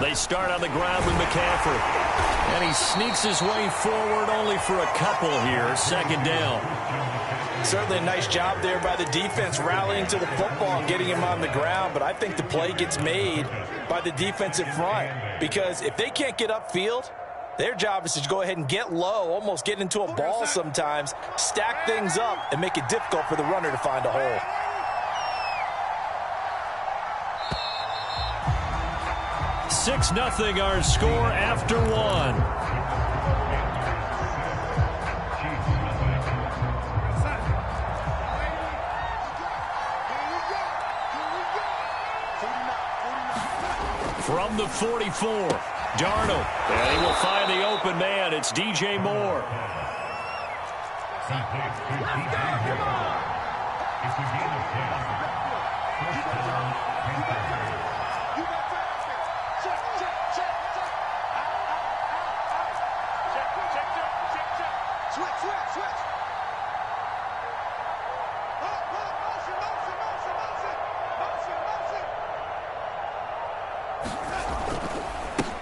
They start on the ground with McCaffrey. And he sneaks his way forward only for a couple here. Second down. Certainly a nice job there by the defense rallying to the football and getting him on the ground. But I think the play gets made by the defensive front. Because if they can't get upfield, their job is to go ahead and get low, almost get into a ball sometimes, stack things up, and make it difficult for the runner to find a hole. Six 0 our score after one. From the 44, Darnold. And he will find the open man. It's DJ Moore.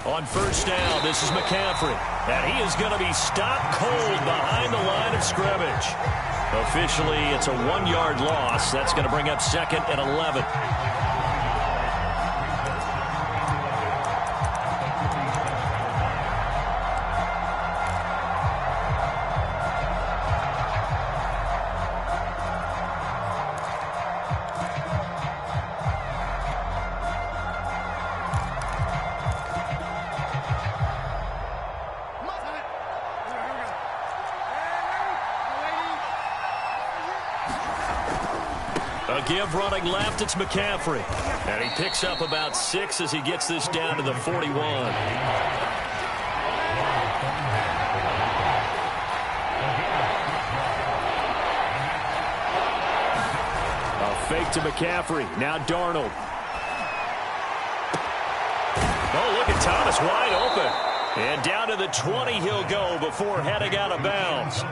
On first down, this is McCaffrey. And he is going to be stopped cold behind the line of scrimmage. Officially, it's a 1-yard loss. That's going to bring up 2nd and 11. Give running left, it's McCaffrey. And he picks up about 6 as he gets this down to the 41. A fake to McCaffrey. Now Darnold. Oh, look at Thomas wide open. And down to the 20 he'll go before heading out of bounds.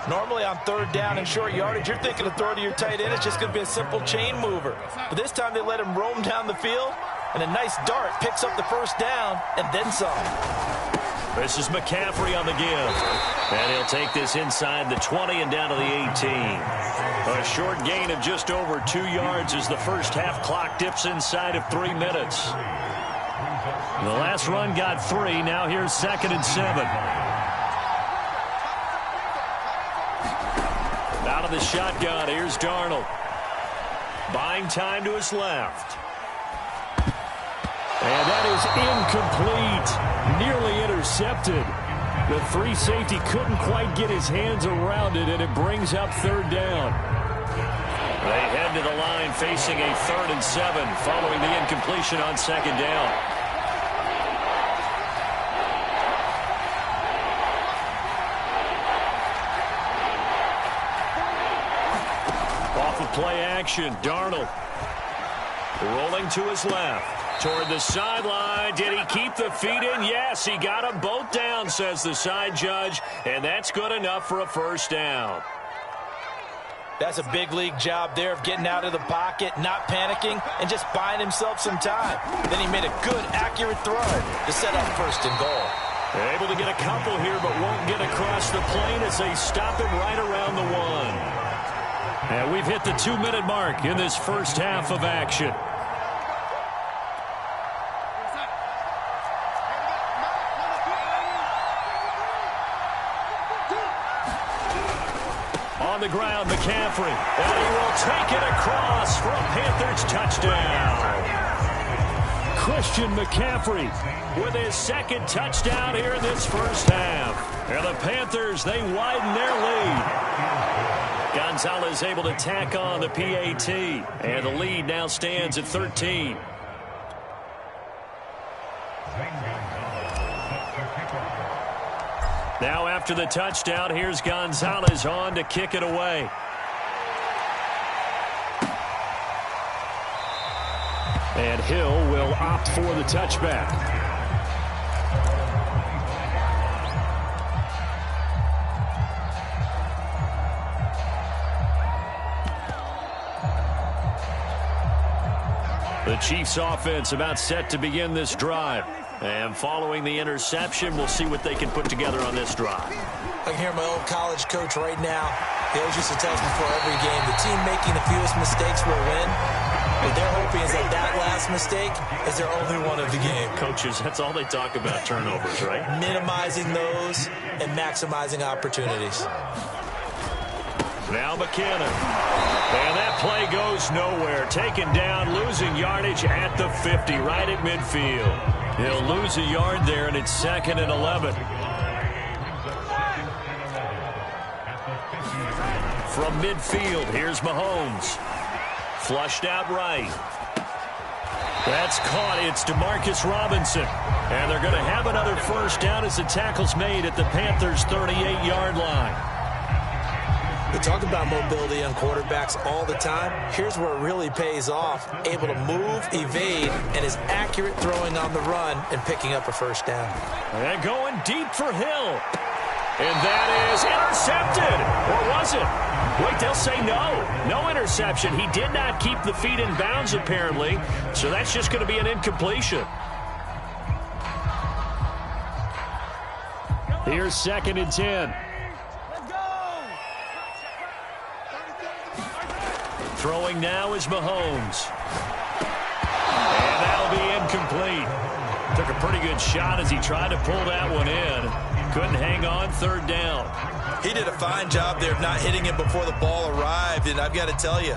Normally on third down and short yardage, you're thinking of throw to your tight end. It's just going to be a simple chain mover. But this time they let him roam down the field, and a nice dart picks up the first down and then some. This is McCaffrey on the give. And he'll take this inside the 20 and down to the 18. A short gain of just over 2 yards as the first half clock dips inside of 3 minutes. The last run got 3. Now here's 2nd and 7. Out of the shotgun, here's Darnold. Buying time to his left. And that is incomplete. Nearly intercepted. The free safety couldn't quite get his hands around it, and it brings up 3rd down. They head to the line facing a 3rd and 7 following the incompletion on 2nd down. Play action. Darnold rolling to his left toward the sideline. Did he keep the feet in? Yes, he got them both down, says the side judge, and that's good enough for a first down. That's a big league job there of getting out of the pocket, not panicking, and just buying himself some time. Then he made a good, accurate throw to set up 1st and goal. Able to get a couple here, but won't get across the plane as they stop him right around the 1. And we've hit the 2-minute mark in this first half of action. On the ground, McCaffrey. And he will take it across for a Panthers touchdown. Christian McCaffrey with his 2nd touchdown here in this first half. And the Panthers, they widen their lead. Gonzalez able to tack on the PAT, and the lead now stands at 13. Now after the touchdown, here's Gonzalez on to kick it away. And Hill will opt for the touchback. The Chiefs offense about set to begin this drive. And following the interception, we'll see what they can put together on this drive. I can hear my old college coach right now. He always used to tell us before every game, the team making the fewest mistakes will win. What they're hoping is that last mistake is their only one of the game. Coaches, that's all they talk about, turnovers, right? Minimizing those and maximizing opportunities. Now McKinnon. And that play goes nowhere. Taken down, losing yardage at the 50, right at midfield. He'll lose a yard there, and it's 2nd and 11. From midfield, here's Mahomes. Flushed out right. That's caught. It's DeMarcus Robinson. And they're going to have another first down as the tackle's made at the Panthers' 38-yard line. We talk about mobility on quarterbacks all the time. Here's where it really pays off. Able to move, evade, and is accurate throwing on the run and picking up a first down. And going deep for Hill. And that is intercepted. Or was it? Wait, they'll say no. No interception. He did not keep the feet in bounds, apparently. So that's just going to be an incompletion. Here's 2nd and 10. Throwing now is Mahomes. And that'll be incomplete. Took a pretty good shot as he tried to pull that one in. Couldn't hang on, 3rd down. He did a fine job there of not hitting it before the ball arrived. And I've got to tell you,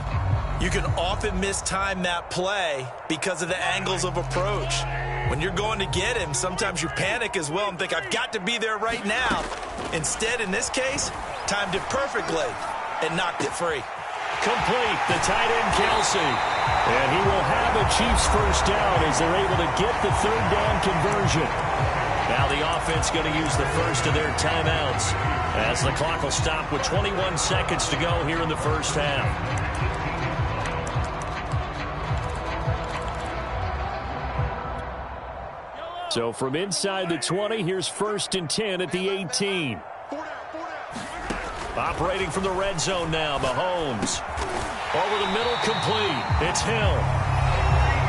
you can often mistime that play because of the angles of approach. When you're going to get him, sometimes you panic as well and think, I've got to be there right now. Instead, in this case, timed it perfectly and knocked it free. Complete, the tight end, Kelsey. And he will have a Chiefs first down as they're able to get the 3rd down conversion. Now the offense going to use the first of their timeouts as the clock will stop with 21 seconds to go here in the first half. So from inside the 20, here's 1st and 10 at the 18. Operating from the red zone now, Mahomes. Over the middle, complete. It's Hill.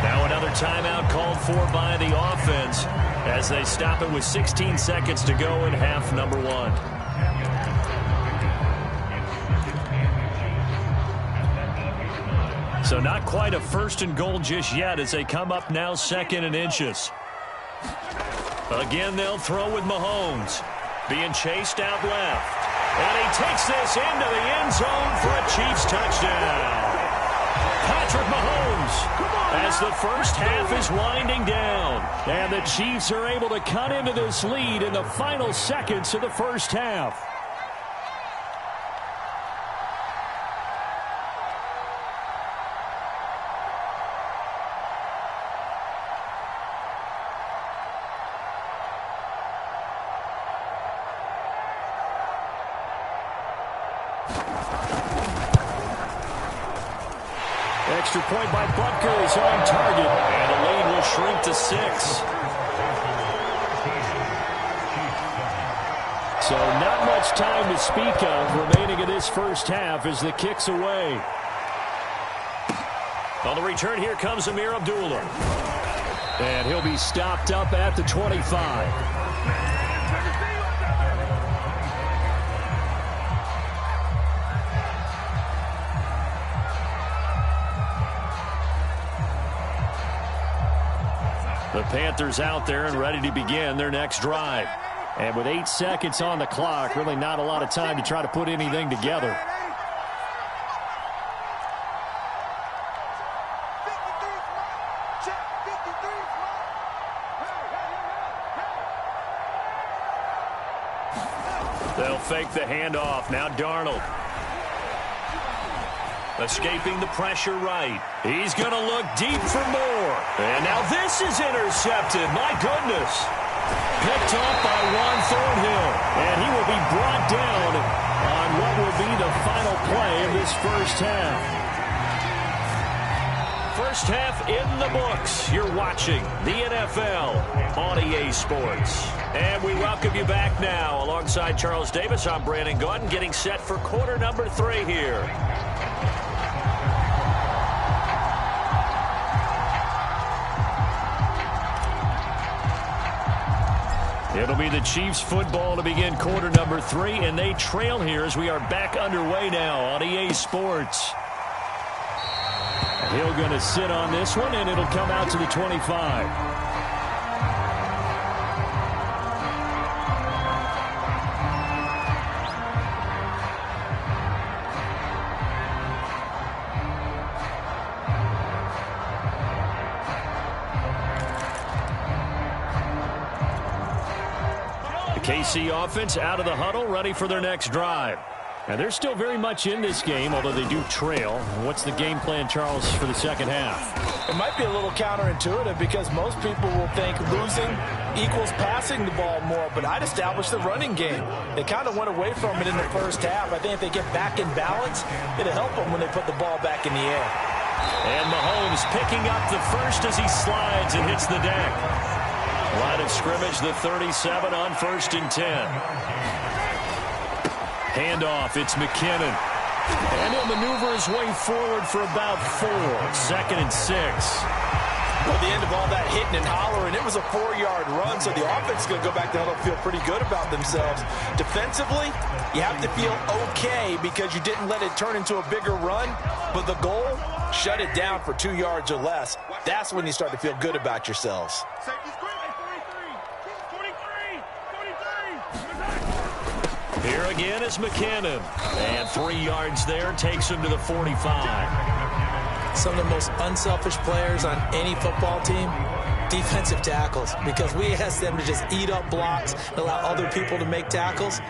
Now another timeout called for by the offense as they stop it with 16 seconds to go in half number 1. So not quite a 1st and goal just yet as they come up now 2nd and inches. Again, they'll throw with Mahomes. Being chased out left. And he takes this into the end zone for a Chiefs touchdown. Patrick Mahomes as the first half is winding down. And the Chiefs are able to cut into this lead in the final seconds of the first half. Extra point by Butker is on target, and the lead will shrink to 6. So not much time to speak of remaining in this first half as the kick's away. On the return, here comes Amir Abdullah. And he'll be stopped up at the 25. The Panthers out there and ready to begin their next drive. And with 8 seconds on the clock, really not a lot of time to try to put anything together. They'll fake the handoff. Now Darnold. Escaping the pressure right. He's going to look deep for more. And now this is intercepted. My goodness. Picked off by Juan Thornhill. And he will be brought down on what will be the final play of this first half. First half in the books. You're watching the NFL on EA Sports. And we welcome you back now. Alongside Charles Davis, I'm Brandon Gaudin, getting set for quarter number 3 here. It'll be the Chiefs football to begin quarter number 3, and they trail here as we are back underway now on EA Sports. Hill going to sit on this one, and it'll come out to the 25. KC offense out of the huddle, ready for their next drive. And they're still very much in this game, although they do trail. What's the game plan, Charles, for the second half? It might be a little counterintuitive because most people will think losing equals passing the ball more, but I'd establish the running game. They kind of went away from it in the first half. I think if they get back in balance, it'll help them when they put the ball back in the air. And Mahomes picking up the first as he slides and hits the deck. Line of scrimmage, the 37 on 1st and 10. Handoff, it's McKinnon. And he'll maneuver his way forward for about 4. 2nd and 6. Well, the end of all that hitting and hollering, it was a 4-yard run, so the offense is going to go back to huddle and feel pretty good about themselves. Defensively, you have to feel okay because you didn't let it turn into a bigger run, but the goal, shut it down for 2 yards or less. That's when you start to feel good about yourselves. Here again is McKinnon. And 3 yards there, takes him to the 45. Some of the most unselfish players on any football team, defensive tackles, because we ask them to just eat up blocks and allow other people to make tackles.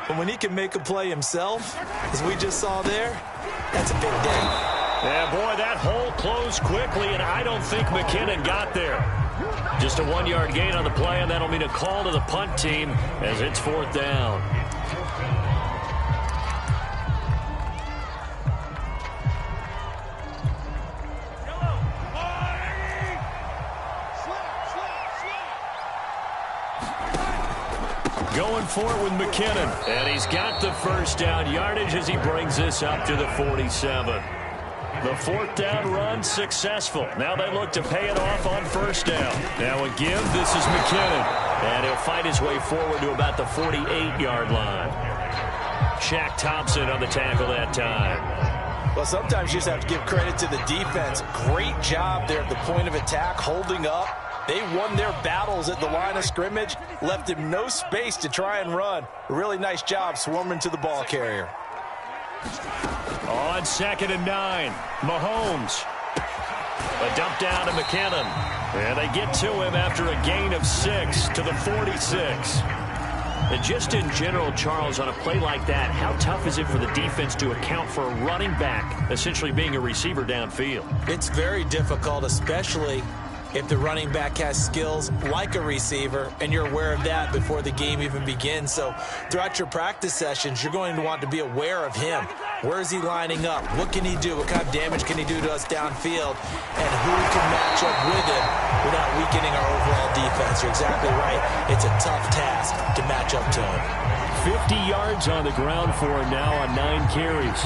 But when he can make a play himself, as we just saw there, that's a big day. Yeah, boy, that hole closed quickly, and I don't think McKinnon got there. Just a 1-yard gain on the play, and that'll mean a call to the punt team as it's 4th down. Going for it with McKinnon. And he's got the first down yardage as he brings this up to the 47. The 4th down run successful. Now they look to pay it off on 1st down. Now again, this is McKinnon. And he'll fight his way forward to about the 48-yard line. Shaq Thompson on the tackle that time. Well, sometimes you just have to give credit to the defense. Great job there at the point of attack, holding up. They won their battles at the line of scrimmage, left him no space to try and run. A really nice job swarming to the ball carrier. On 2nd and 9, Mahomes. A dump down to McKinnon. And they get to him after a gain of 6 to the 46. And just in general, Charles, on a play like that, how tough is it for the defense to account for a running back essentially being a receiver downfield? It's very difficult, especially if the running back has skills like a receiver, and you're aware of that before the game even begins. So throughout your practice sessions, you're going to want to be aware of him. Where is he lining up? What can he do? What kind of damage can he do to us downfield? And who can match up with him without weakening our overall defense? You're exactly right. It's a tough task to match up to him. 50 yards on the ground for him now on 9 carries.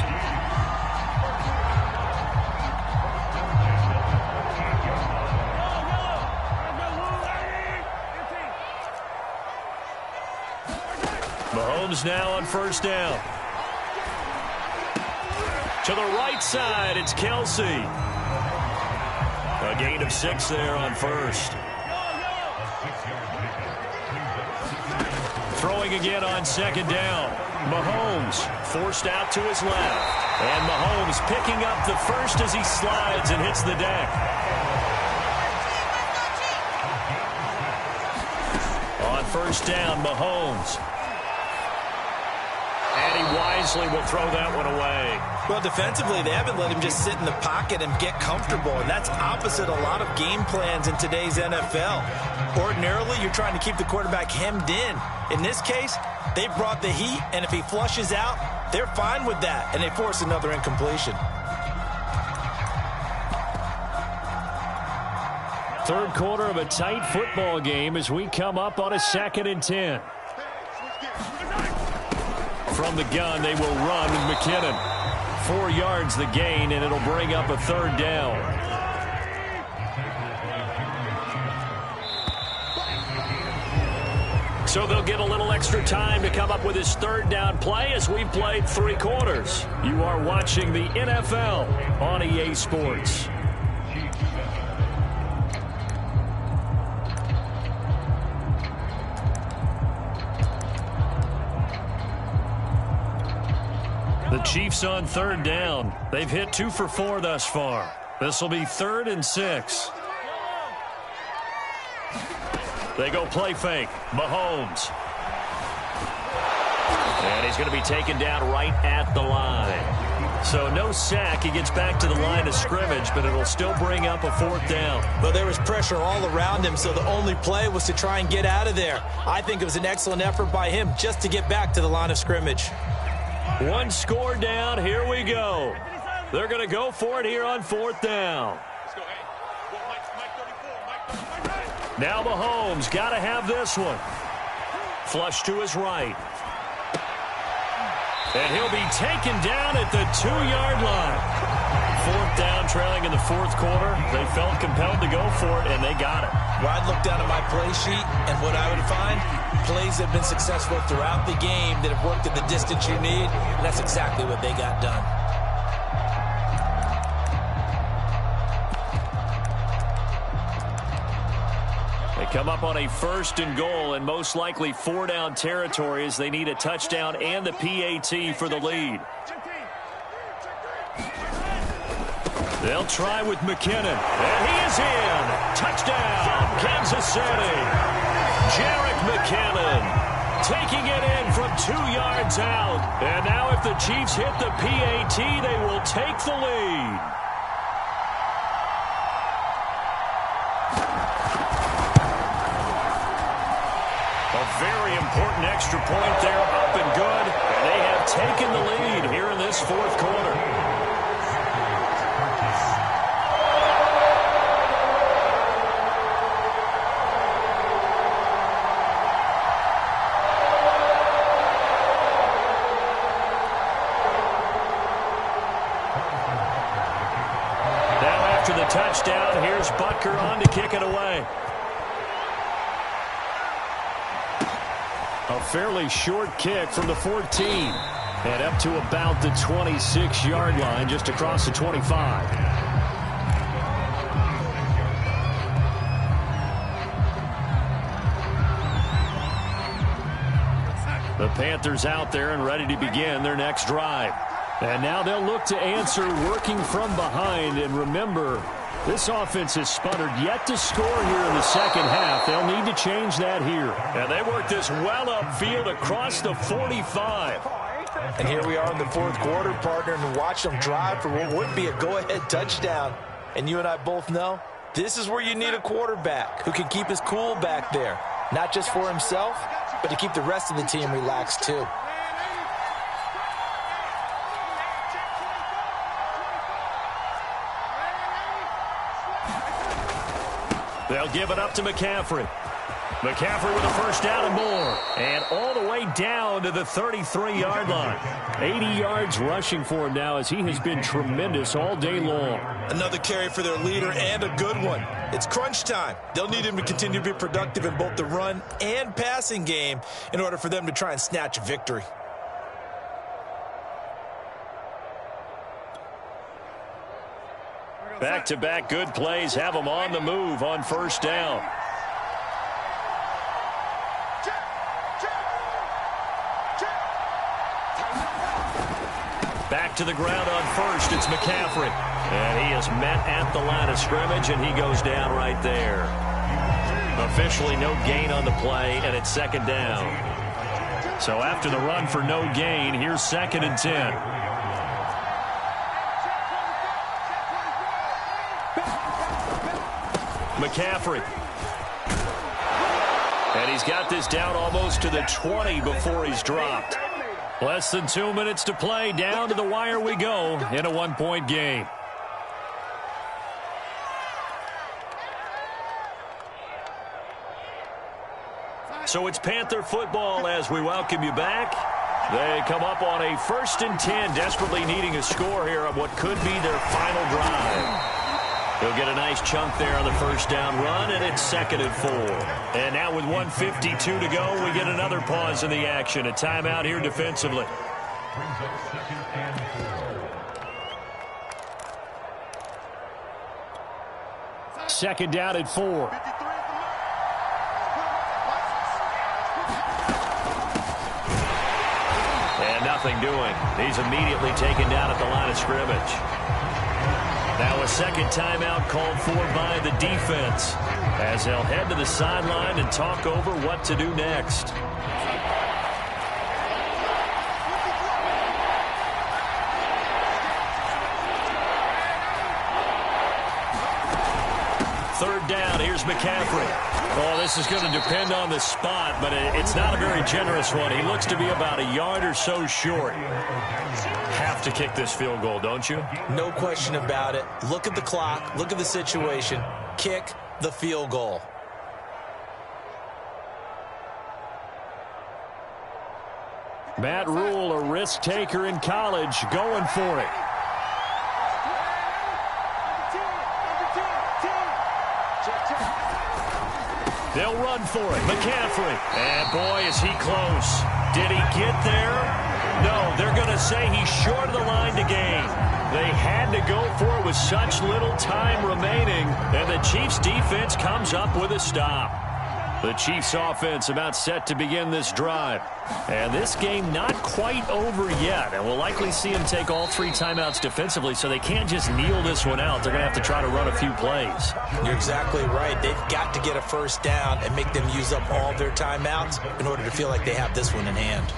Mahomes now on 1st down. To the right side, it's Kelsey. A gain of 6 there on 1st. Throwing again on 2nd down. Mahomes forced out to his left. And Mahomes picking up the first as he slides and hits the deck. On 1st down, Mahomes. And he wisely will throw that one away. Well, defensively, they haven't let him just sit in the pocket and get comfortable, and that's opposite a lot of game plans in today's NFL. Ordinarily, you're trying to keep the quarterback hemmed in. In this case, they brought the heat, and if he flushes out, they're fine with that, and they force another incompletion. 3rd quarter of a tight football game as we come up on a 2nd and 10. From the gun, they will run with McKinnon. 4 yards the gain, and it'll bring up a 3rd down. So they'll get a little extra time to come up with his third down play as we've played 3 quarters. You are watching the NFL on EA Sports. The Chiefs on third down. They've hit 2 for 4 thus far. This will be 3rd and 6. They go play fake. Mahomes. And he's going to be taken down right at the line. So no sack. He gets back to the line of scrimmage, but it'll still bring up a 4th down. Well, there was pressure all around him, so the only play was to try and get out of there. I think it was an excellent effort by him just to get back to the line of scrimmage. 1 score down. Here we go. They're going to go for it here on 4th down. Now Mahomes got to have this one. Flush to his right. And he'll be taken down at the 2-yard line. 4th down, trailing in the 4th quarter. They felt compelled to go for it, and they got it. Well, I'd look down at my play sheet, and what I would find, plays that have been successful throughout the game that have worked at the distance you need, and that's exactly what they got done. They come up on a 1st and goal, and most likely 4-down territory as they need a touchdown and the PAT for the lead. They'll try with McKinnon, and he is in. Touchdown, Kansas City. Jerick McKinnon taking it in from 2 yards out. And now if the Chiefs hit the PAT, they will take the lead. A very important extra point there, up and good. And they have taken the lead here in this 4th quarter. After the touchdown, here's Butker on to kick it away. A fairly short kick from the 14. And up to about the 26-yard line, just across the 25. The Panthers out there and ready to begin their next drive. And now they'll look to answer working from behind. And remember, this offense has sputtered yet to score here in the second half. They'll need to change that here. And they work this well upfield across the 45. And here we are in the 4th quarter, partner, and watch them drive for what would be a go-ahead touchdown. And you and I both know this is where you need a quarterback who can keep his cool back there. Not just for himself, but to keep the rest of the team relaxed too. They'll give it up to McCaffrey. McCaffrey with a 1st down and more. And all the way down to the 33-yard line. 80 yards rushing for him now as he has been tremendous all day long. Another carry for their leader and a good one. It's crunch time. They'll need him to continue to be productive in both the run and passing game in order for them to try and snatch a victory. Back-to-back good plays have them on the move on 1st down. Back to the ground on 1st, it's McCaffrey. And he is met at the line of scrimmage, and he goes down right there. Officially no gain on the play, and it's 2nd down. So after the run for no gain, here's 2nd and 10. McCaffrey. And he's got this down almost to the 20 before he's dropped. Less than 2 minutes to play. Down to the wire we go in a 1-point game. So it's Panther football as we welcome you back. They come up on a 1st and 10, desperately needing a score here on what could be their final drive. He'll get a nice chunk there on the first down run, and it's 2nd and 4. And now with 1:52 to go, we get another pause in the action. A timeout here defensively. Brings up 2nd and 4. 2nd down at 4. And nothing doing. He's immediately taken down at the line of scrimmage. Now a second timeout called for by the defense as they'll head to the sideline and talk over what to do next. Third down, here's McCaffrey. Oh, this is going to depend on the spot, but it's not a very generous one. He looks to be about a yard or so short. Have to kick this field goal, don't you? No question about it. Look at the clock. Look at the situation. Kick the field goal. Matt Rule, a risk taker in college, going for it. They'll run for it. McCaffrey. And boy, is he close. Did he get there? No, they're going to say he's short of the line to gain. They had to go for it with such little time remaining, and the Chiefs' defense comes up with a stop. The Chiefs' offense about set to begin this drive. And this game not quite over yet, and we'll likely see them take all 3 timeouts defensively, so they can't just kneel this one out. They're going to have to try to run a few plays. You're exactly right. They've got to get a first down and make them use up all their timeouts in order to feel like they have this one in hand.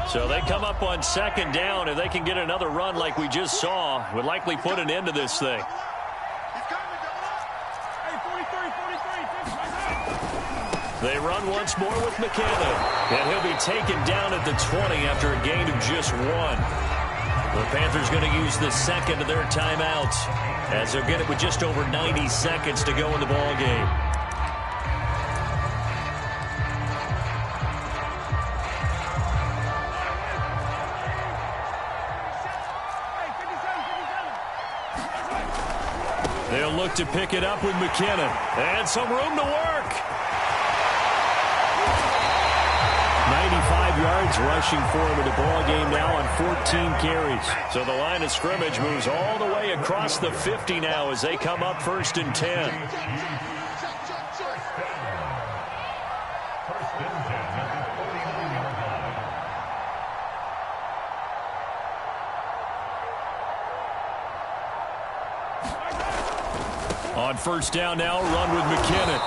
So they come up on 2nd down. If they can get another run like we just saw, would likely put an end to this thing. They run once more with McKinnon, and he'll be taken down at the 20 after a gain of just 1. The Panthers going to use the second of their timeouts as they'll get it with just over 90 seconds to go in the ball game. They'll look to pick it up with McKinnon, and some room to work. 95 yards rushing for him in the ball game now on 14 carries. So the line of scrimmage moves all the way across the 50 now as they come up 1st and 10. On 1st down now, run with McKinnon.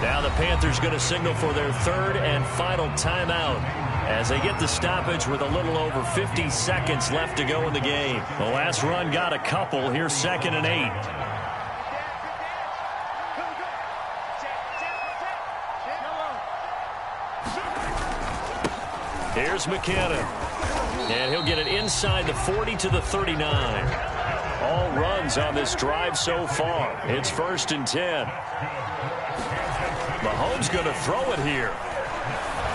Now the Panthers going to signal for their 3rd and final timeout as they get the stoppage with a little over 50 seconds left to go in the game. The last run got a couple. Here's 2nd and 8. Here's McKinnon. And he'll get it inside the 40 to the 39. All runs on this drive so far. It's 1st and 10. Mahomes going to throw it here.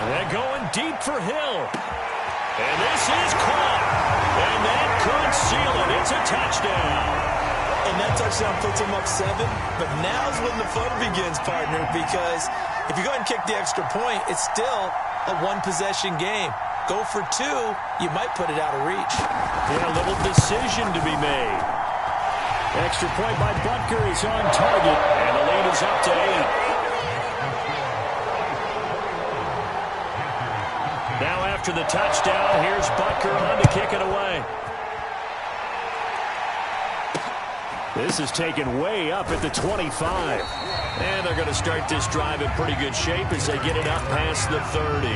They're going deep for Hill. And this is caught. And that could seal it. It's a touchdown. And that touchdown puts him up 7. But now's when the fun begins, partner, because if you go ahead and kick the extra point, it's still a one-possession game. Go for 2, you might put it out of reach. Yeah, a little decision to be made. Extra point by Butker is on target, and the lead is up to 8. Now after the touchdown, here's Butker on to kick it away. This is taken way up at the 25. And they're going to start this drive in pretty good shape as they get it up past the 30.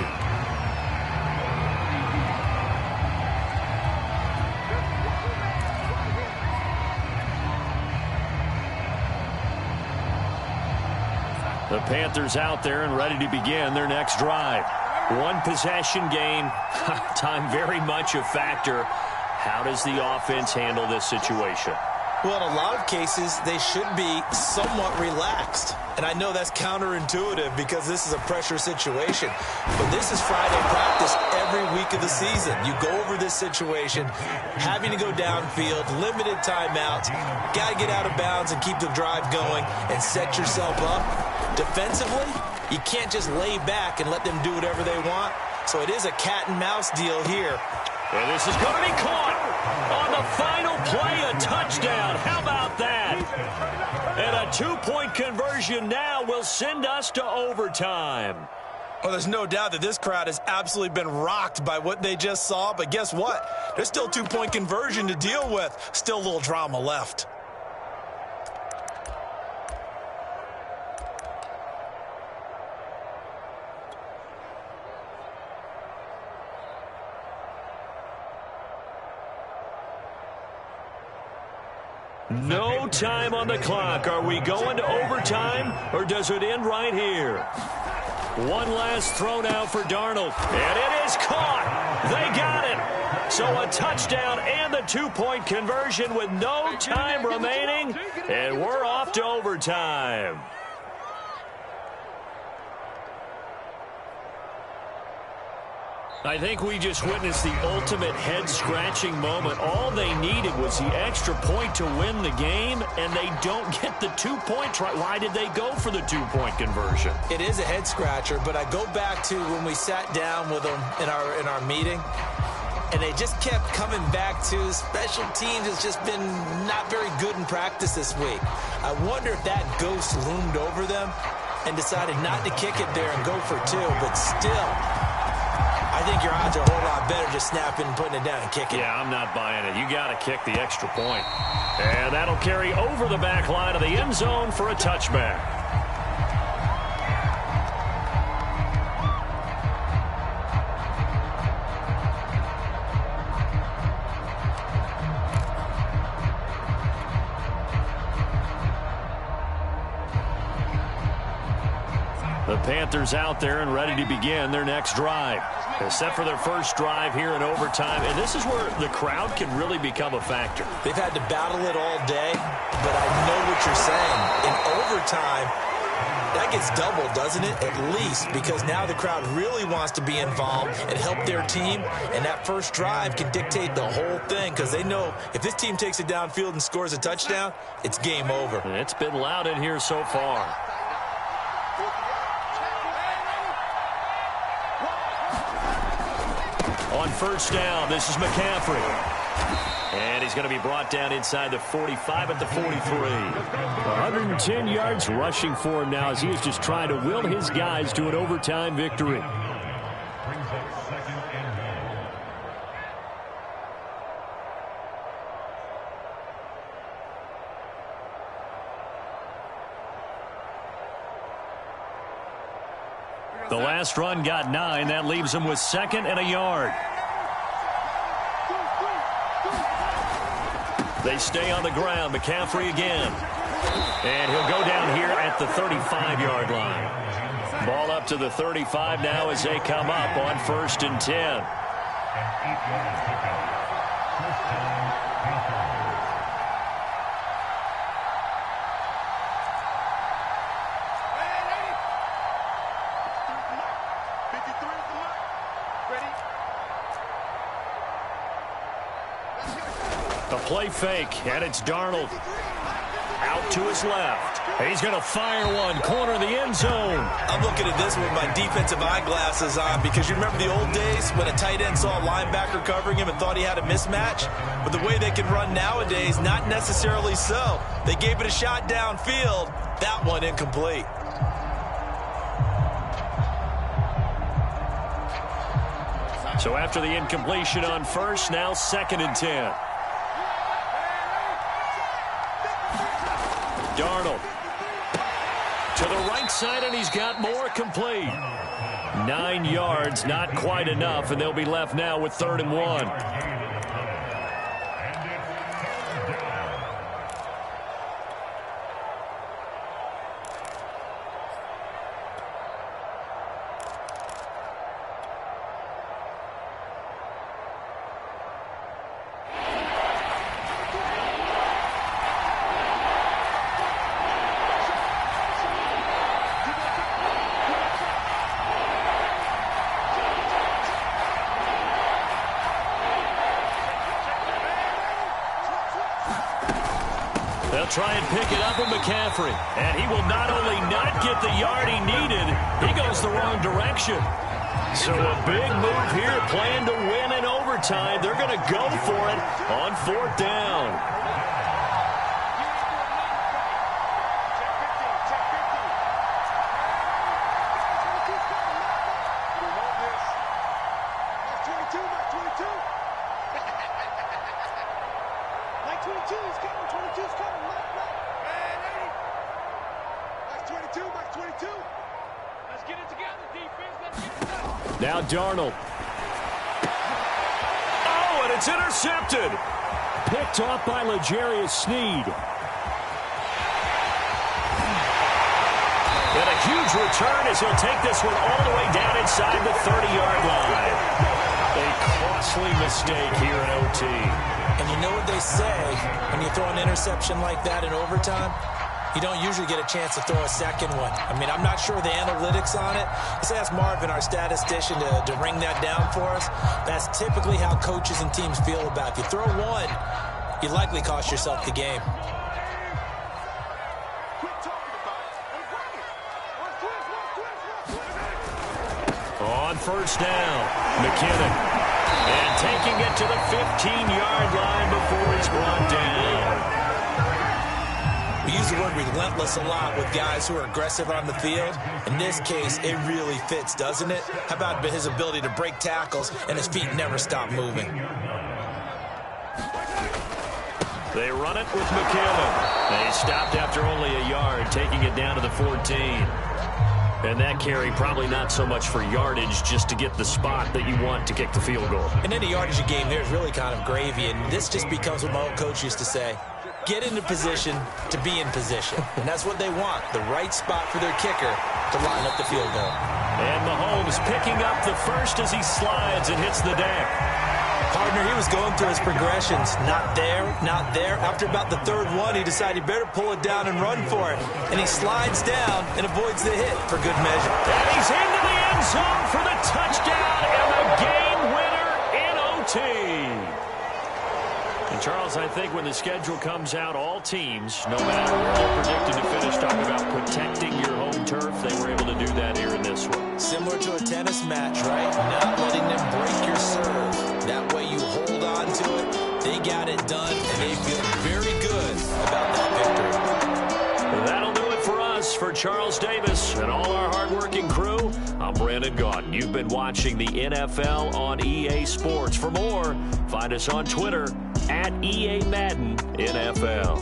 The Panthers out there and ready to begin their next drive. One possession game. Time very much a factor. How does the offense handle this situation? Well, in a lot of cases, they should be somewhat relaxed. And I know that's counterintuitive because this is a pressure situation. But this is Friday practice every week of the season. You go over this situation, having to go downfield, limited timeouts, got to get out of bounds and keep the drive going and set yourself up. Defensively, you can't just lay back and let them do whatever they want. So it is a cat and mouse deal here. And this is going to be caught on the final play, a touchdown. How about that? And a two-point conversion now will send us to overtime. Well, there's no doubt that this crowd has absolutely been rocked by what they just saw. But guess what? There's still two-point conversion to deal with. Still a little drama left. No time on the clock. Are we going to overtime, or does it end right here? One last throw now for Darnold, and it is caught. They got it. So a touchdown and the two-point conversion with no time remaining, and we're off to overtime. I think we just witnessed the ultimate head-scratching moment. All they needed was the extra point to win the game, and they don't get the two-point try. Why did they go for the two-point conversion? It is a head-scratcher, but I go back to when we sat down with them in our meeting, and they just kept coming back to special teams has just been not very good in practice this week. I wonder if that ghost loomed over them and decided not to kick it there and go for two, but still, I think your odds are a whole lot better just snapping and putting it down and kicking. Yeah, I'm not buying it. You got to kick the extra point. And that'll carry over the back line of the end zone for a touchback. The Panthers out there and ready to begin their next drive. They're set for their first drive here in overtime, and this is where the crowd can really become a factor. They've had to battle it all day, but I know what you're saying. In overtime, that gets doubled, doesn't it? At least, because now the crowd really wants to be involved and help their team, and that first drive can dictate the whole thing because they know if this team takes it downfield and scores a touchdown, it's game over. It's been loud in here so far. On first down, this is McCaffrey. And he's going to be brought down inside the 45 at the 43. 110 yards rushing for him now as he is just trying to will his guys to an overtime victory. Brings up second and goal. The last run got 9. That leaves him with second and a yard. They stay on the ground. McCaffrey again. And he'll go down here at the 35-yard line. Ball up to the 35 now as they come up on 1st and 10. A play fake, and it's Darnold out to his left. He's going to fire one, corner of the end zone. I'm looking at this with my defensive eyeglasses on because you remember the old days when a tight end saw a linebacker covering him and thought he had a mismatch? But the way they can run nowadays, not necessarily so. They gave it a shot downfield. That one incomplete. So after the incompletion on first, now 2nd and 10. Darnold to the right side, and he's got more complete. 9 yards, not quite enough, and they'll be left now with 3rd and 1. They'll try and pick it up with McCaffrey. And he will not only not get the yard he needed, he goes the wrong direction. So a big move here, playing to win in overtime. They're going to go for it on 4th down. Now Darnold. Oh, and it's intercepted. Picked off by L'Jarius Sneed. And a huge return as he'll take this one all the way down inside the 30-yard line. A costly mistake here in OT. And you know what they say when you throw an interception like that in overtime? You don't usually get a chance to throw a second one. I mean, I'm not sure the analytics on it. Let's ask Marvin, our statistician, to ring that down for us. That's typically how coaches and teams feel about it. If you throw one, you likely cost yourself the game. On 1st down, McKinnon. And taking it to the 15-yard line before he's brought down. We use the word relentless a lot with guys who are aggressive on the field. In this case, it really fits, doesn't it? How about his ability to break tackles and his feet never stop moving? They run it with McKinnon. They stopped after only a yard, taking it down to the 14. And that carry probably not so much for yardage, just to get the spot that you want to kick the field goal. And any yardage game there is really kind of gravy, and this just becomes what my old coach used to say. Get into position to be in position. And that's what they want, the right spot for their kicker to line up the field goal. And Mahomes picking up the first as he slides and hits the deck. Partner, he was going through his progressions. Not there, not there. After about the 3rd one, he decided he better pull it down and run for it. And he slides down and avoids the hit for good measure. And he's into the end zone for the touchdown and the game winner in OT. And Charles, I think when the schedule comes out, all teams, no matter where they're predicted to finish, talk about protecting your home turf. They were able to do that here in this one. Similar to a tennis match, right? Not letting them break your serve. That way you hold on to it. They got it done, and they feel very good about that victory. That'll do it for us. For Charles Davis and all our hardworking crew, I'm Brandon Gaudin. You've been watching the NFL on EA Sports. For more, find us on Twitter at EA Madden NFL.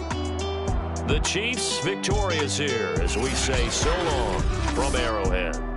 The Chiefs victorious here as we say so long from Arrowhead.